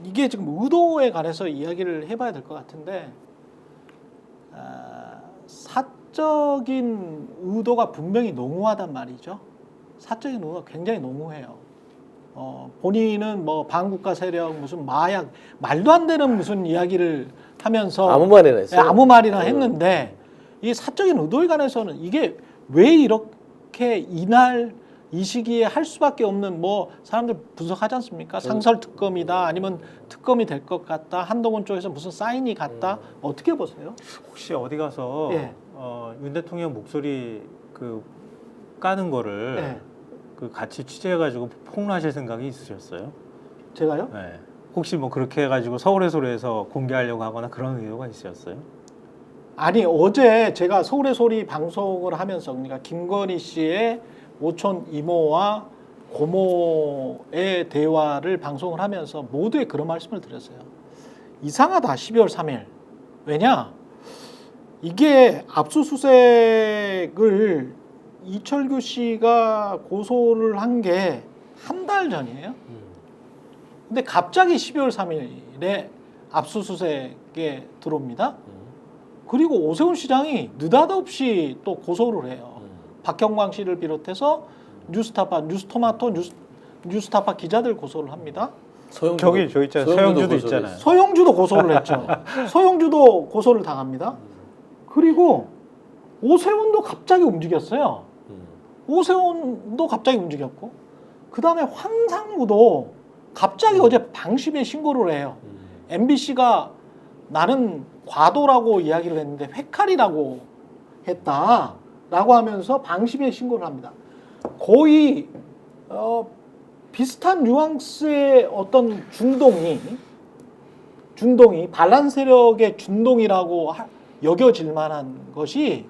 이게 지금 의도에 관해서 이야기를 해봐야 될 것 같은데 사적인 의도가 분명히 농후하단 말이죠. 사적인 의도가 굉장히 농후해요. 본인은 뭐 반국가 세력 무슨 마약 말도 안 되는 무슨 이야기를 하면서 아무 말이나 했어요. 아무 말이나 했는데 이 사적인 의도에 관해서는 이게 왜 이렇게 이날 이 시기에 할 수밖에 없는 뭐 사람들 분석하지 않습니까? 상설 특검이다 아니면 특검이 될 것 같다 한동훈 쪽에서 무슨 사인이 갔다 어떻게 보세요? 혹시 어디 가서 예. 윤 대통령 목소리 그 까는 거를 예. 그 같이 취재해가지고 폭로하실 생각이 있으셨어요? 제가요? 네. 혹시 뭐 그렇게 해가지고 서울의 소리에서 공개하려고 하거나 그런 의도가 있으셨어요? 아니 어제 제가 서울의 소리 방송을 하면서 그러니까 김건희 씨의 오촌 이모와 고모의 대화를 방송을 하면서 모두에 그런 말씀을 드렸어요. 이상하다 12월 3일. 왜냐? 이게 압수수색을 이철규 씨가 고소를 한 게 한 달 전이에요. 근데 갑자기 12월 3일에 압수수색에 들어옵니다. 그리고 오세훈 시장이 느닷없이 또 고소를 해요. 박형광 씨를 비롯해서 뉴스타파, 뉴스토마토, 뉴스타파 기자들 고소를 합니다. 저기 저 있잖아요. 서영주도 있잖아요. 서영주도 고소를 했죠. 서영주도 고소를 당합니다. 그리고 오세훈도 갑자기 움직였어요. 오세훈도 갑자기 움직였고 그 다음에 황상무도 갑자기 어제 방심에 신고를 해요. MBC가 나는 과도라고 이야기를 했는데 회칼이라고 했다라고 하면서 방심에 신고를 합니다. 거의 비슷한 뉘앙스의 어떤 준동이 반란 세력의 준동이라고 여겨질 만한 것이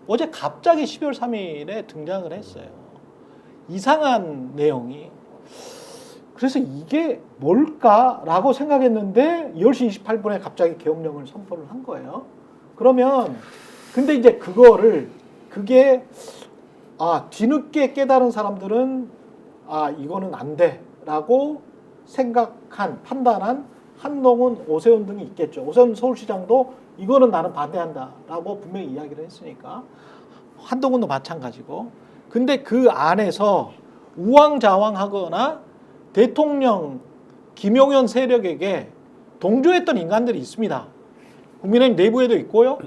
어제 갑자기 12월 3일에 등장을 했어요. 이상한 내용이. 그래서 이게 뭘까라고 생각했는데 10시 28분에 갑자기 계엄령을 선포를 한 거예요. 그러면 근데 이제 그게 뒤늦게 깨달은 사람들은 이거는 안 돼라고 판단한 한동훈, 오세훈 등이 있겠죠. 오세훈 서울시장도 이거는 나는 반대한다라고 분명히 이야기를 했으니까 한동훈도 마찬가지고. 근데 그 안에서 우왕좌왕하거나 대통령 김용현 세력에게 동조했던 인간들이 있습니다. 국민의힘 내부에도 있고요.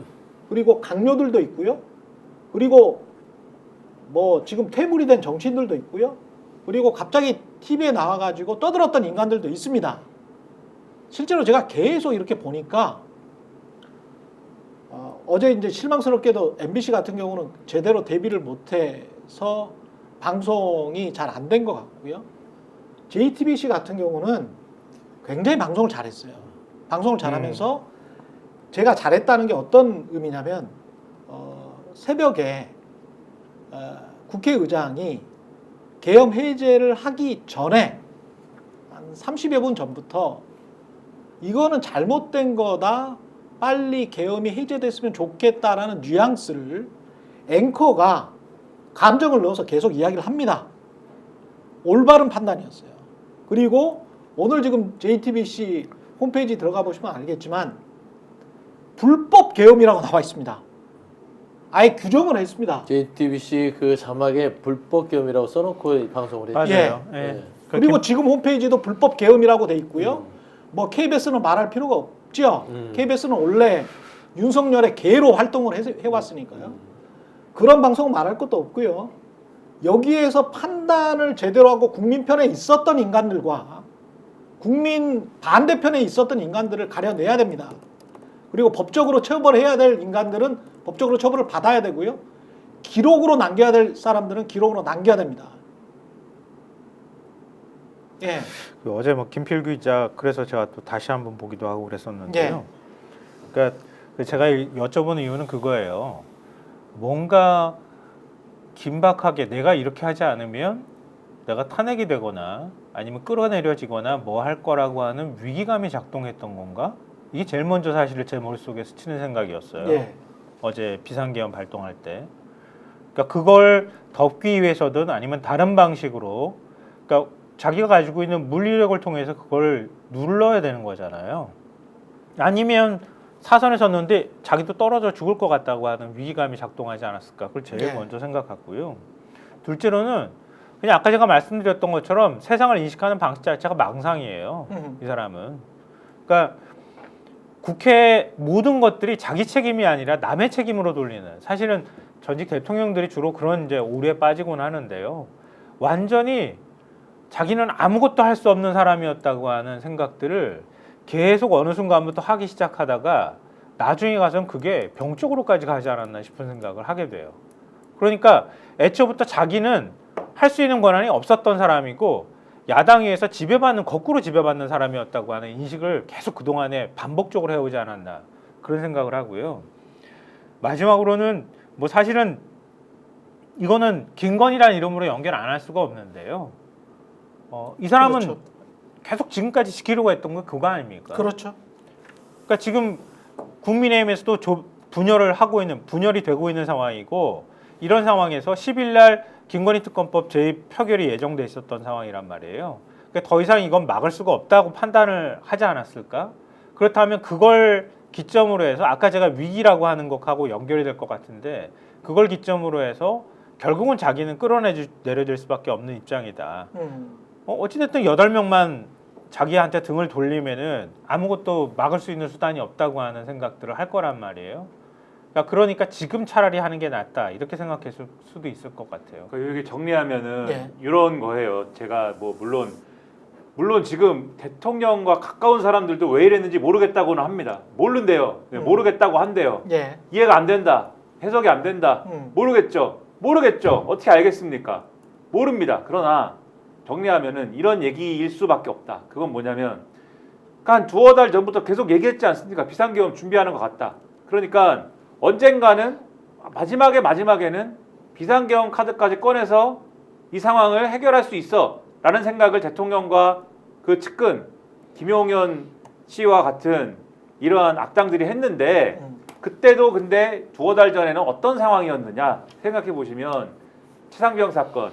그리고 강요들도 있고요. 그리고 뭐 지금 퇴물이 된 정치인들도 있고요. 그리고 갑자기 TV에 나와가지고 떠들었던 인간들도 있습니다. 실제로 제가 계속 이렇게 보니까 어제 이제 실망스럽게도 MBC 같은 경우는 제대로 대비를 못해서 방송이 잘 안 된 것 같고요. JTBC 같은 경우는 굉장히 방송을 잘했어요. 방송을 잘하면서 제가 잘했다는 게 어떤 의미냐면 새벽에 국회의장이 계엄 해제를 하기 전에 한 30여 분 전부터 이거는 잘못된 거다. 빨리 계엄이 해제됐으면 좋겠다라는 뉘앙스를 앵커가 감정을 넣어서 계속 이야기를 합니다. 올바른 판단이었어요. 그리고 오늘 지금 JTBC 홈페이지 들어가 보시면 알겠지만 불법 계엄이라고 나와 있습니다. 아예 규정을 했습니다. JTBC 그 자막에 불법 계엄이라고 써놓고 방송을 했죠. 맞아요. 예. 예. 그리고 지금 홈페이지도 불법 계엄이라고 돼 있고요. 뭐 KBS는 말할 필요가 없죠. KBS는 원래 윤석열의 개로 활동을 해왔으니까요. 그런 방송은 말할 것도 없고요. 여기에서 판단을 제대로 하고 국민 편에 있었던 인간들과 국민 반대편에 있었던 인간들을 가려내야 됩니다. 그리고 법적으로 처벌해야 될 인간들은 법적으로 처벌을 받아야 되고요. 기록으로 남겨야 될 사람들은 기록으로 남겨야 됩니다. 예. 그 어제 뭐 김필규 기자 그래서 제가 또 다시 한번 보기도 하고 그랬었는데요. 예. 그러니까 제가 여쭤보는 이유는 그거예요. 뭔가 긴박하게 내가 이렇게 하지 않으면 내가 탄핵이 되거나 아니면 끌어내려지거나 뭐 할 거라고 하는 위기감이 작동했던 건가? 이게 제일 먼저 사실을 제 머릿속에 스치는 생각이었어요. 예. 어제 비상계엄 발동할 때. 그러니까 그걸 덮기 위해서든 아니면 다른 방식으로 그러니까 자기가 가지고 있는 물리력을 통해서 그걸 눌러야 되는 거잖아요. 아니면 사선에 섰는데 자기도 떨어져 죽을 것 같다고 하는 위기감이 작동하지 않았을까? 그걸 제일 네. 먼저 생각하고요. 둘째로는 그냥 아까 제가 말씀드렸던 것처럼 세상을 인식하는 방식 자체가 망상이에요. 이 사람은. 그러니까 국회 모든 것들이 자기 책임이 아니라 남의 책임으로 돌리는, 사실은 전직 대통령들이 주로 그런 이제 오류에 빠지곤 하는데요. 완전히 자기는 아무것도 할 수 없는 사람이었다고 하는 생각들을 계속 어느 순간부터 하기 시작하다가 나중에 가서는 그게 병적으로까지 가지 않았나 싶은 생각을 하게 돼요. 그러니까 애초부터 자기는 할 수 있는 권한이 없었던 사람이고 야당에 의해서 지배받는, 거꾸로 지배받는 사람이었다고 하는 인식을 계속 그동안에 반복적으로 해오지 않았나, 그런 생각을 하고요. 마지막으로는 뭐 사실은 이거는 김건희라는 이름으로 연결 안 할 수가 없는데요. 이 사람은 그렇죠. 계속 지금까지 지키려고 했던 건 그거 아닙니까? 그렇죠. 그러니까 지금 국민의힘에서도 분열이 되고 있는 상황이고, 이런 상황에서 10일 날 김건희 특검법 재입 표결이 예정돼 있었던 상황이란 말이에요. 그러니까 더 이상 이건 막을 수가 없다고 판단을 하지 않았을까? 그렇다면 그걸 기점으로 해서 아까 제가 위기라고 하는 것하고 연결이 될 것 같은데, 그걸 기점으로 해서 결국은 자기는 끌어내려질 수밖에 없는 입장이다. 어찌됐든 8명만 자기한테 등을 돌리면은 아무것도 막을 수 있는 수단이 없다고 하는 생각들을 할 거란 말이에요. 그러니까 지금 차라리 하는 게 낫다, 이렇게 생각했을 수도 있을 것 같아요. 그러니까 여기 정리하면은 네. 이런 거예요. 제가 뭐 물론 지금 대통령과 가까운 사람들도 왜 이랬는지 모르겠다고는 합니다. 모른대요. 모르겠다고 한대요. 예. 이해가 안 된다. 해석이 안 된다. 모르겠죠. 어떻게 알겠습니까? 모릅니다. 그러나 정리하면은 이런 얘기일 수밖에 없다. 그건 뭐냐면, 그러니까 한 두어 달 전부터 계속 얘기했지 않습니까? 비상계엄 준비하는 것 같다. 그러니까 언젠가는 마지막에는 비상계엄 카드까지 꺼내서 이 상황을 해결할 수 있어 라는 생각을 대통령과 그 측근 김용현 씨와 같은 이러한 악당들이 했는데, 그때도 근데 두어 달 전에는 어떤 상황이었느냐 생각해 보시면, 최상병 사건,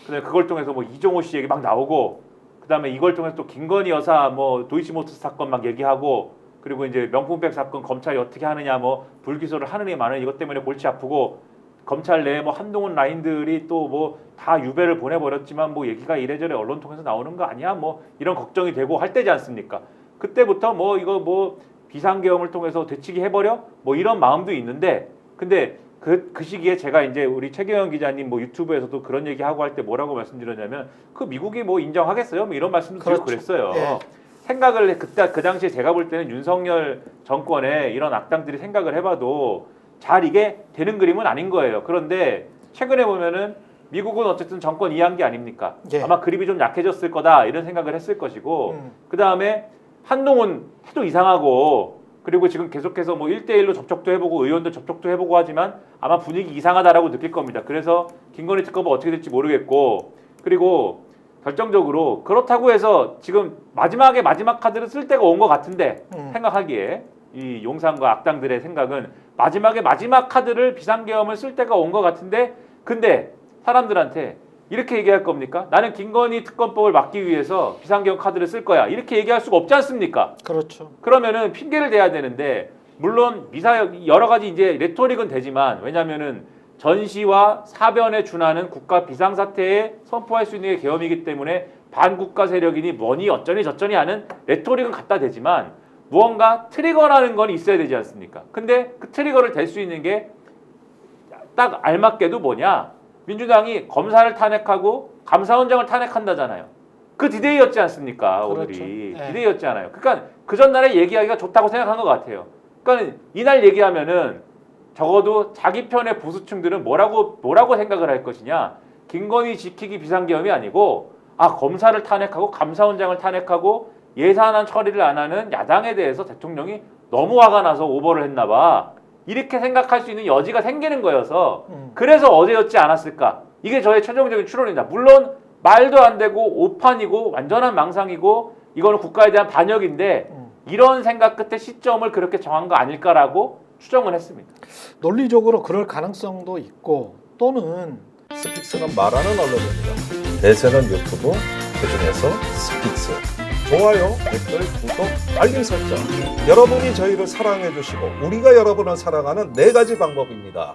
그걸 통해서 뭐 이종호 씨 얘기 막 나오고, 그다음에 이걸 통해서 또 김건희 여사 뭐 도이치모터스 사건 막 얘기하고, 그리고 이제 명품백 사건 검찰이 어떻게 하느냐, 뭐 불기소를 하느니 마느니 이것 때문에 골치 아프고, 검찰 내에 뭐 한동훈 라인들이 또 뭐 다 유배를 보내버렸지만 뭐 얘기가 이래저래 언론 통해서 나오는 거 아니야, 뭐 이런 걱정이 되고 할 때지 않습니까? 그때부터 뭐 이거 뭐 비상계엄을 통해서 되치기 해버려, 뭐 이런 마음도 있는데, 근데 그 시기에 제가 이제 우리 최경영 기자님 뭐 유튜브에서도 그런 얘기하고 할 때 뭐라고 말씀드렸냐면, 그 미국이 뭐 인정하겠어요? 뭐 이런 말씀도 드리고 그랬어요. 예. 생각을 그 당시에 제가 볼 때는 윤석열 정권에 이런 악당들이 생각을 해봐도 잘 이게 되는 그림은 아닌 거예요. 그런데 최근에 보면은 미국은 어쨌든 정권 이해한 게 아닙니까? 예. 아마 그립이 좀 약해졌을 거다 이런 생각을 했을 것이고, 그 다음에 한동훈 해도 이상하고, 그리고 지금 계속해서 뭐 1대1로 접촉도 해보고 의원들 접촉도 해보고 하지만 아마 분위기 이상하다라고 느낄 겁니다. 그래서 김건희 특검은 어떻게 될지 모르겠고, 그리고 결정적으로 그렇다고 해서 지금 마지막 카드를 쓸 때가 온 것 같은데, 생각하기에 이 용산과 악당들의 생각은 마지막 카드를 비상계엄을 쓸 때가 온 것 같은데, 근데 사람들한테 이렇게 얘기할 겁니까? 나는 김건희 특검법을 막기 위해서 비상계엄 카드를 쓸 거야, 이렇게 얘기할 수가 없지 않습니까? 그렇죠. 그러면은 핑계를 대야 되는데, 물론 여러 가지 이제 레토릭은 되지만, 왜냐면은 전시와 사변에 준하는 국가 비상사태에 선포할 수 있는 게 계엄이기 때문에 반국가 세력이니 뭐니 어쩌니 저쩌니 하는 레토릭은 갖다 대지만, 무언가 트리거라는 건 있어야 되지 않습니까? 근데 그 트리거를 댈 수 있는 게 딱 알맞게도 뭐냐? 민주당이 검사를 탄핵하고 감사원장을 탄핵한다잖아요. 그 디데이였지 않습니까? 그렇죠. 오늘이. 네. 디데이였잖아요. 그러니까 그 전날에 얘기하기가 좋다고 생각한 것 같아요. 그러니까 이날 얘기하면은 적어도 자기 편의 보수층들은 뭐라고 생각을 할 것이냐? 김건희 지키기 비상계엄이 아니고, 검사를 탄핵하고 감사원장을 탄핵하고 예산안 처리를 안 하는 야당에 대해서 대통령이 너무 화가 나서 오버를 했나 봐, 이렇게 생각할 수 있는 여지가 생기는 거여서 그래서 어제였지 않았을까? 이게 저의 최종적인 추론입니다. 물론 말도 안 되고 오판이고 완전한 망상이고 이거는 국가에 대한 반역인데, 이런 생각 끝에 시점을 그렇게 정한 거 아닐까라고 추정을 했습니다. 논리적으로 그럴 가능성도 있고, 또는 스픽스는 말하는 언론입니다. 대세는 유튜브, 그중에서 스피츠. 좋아요, 댓글, 구독, 알림 설정. 여러분이 저희를 사랑해 주시고 우리가 여러분을 사랑하는 4가지 방법입니다.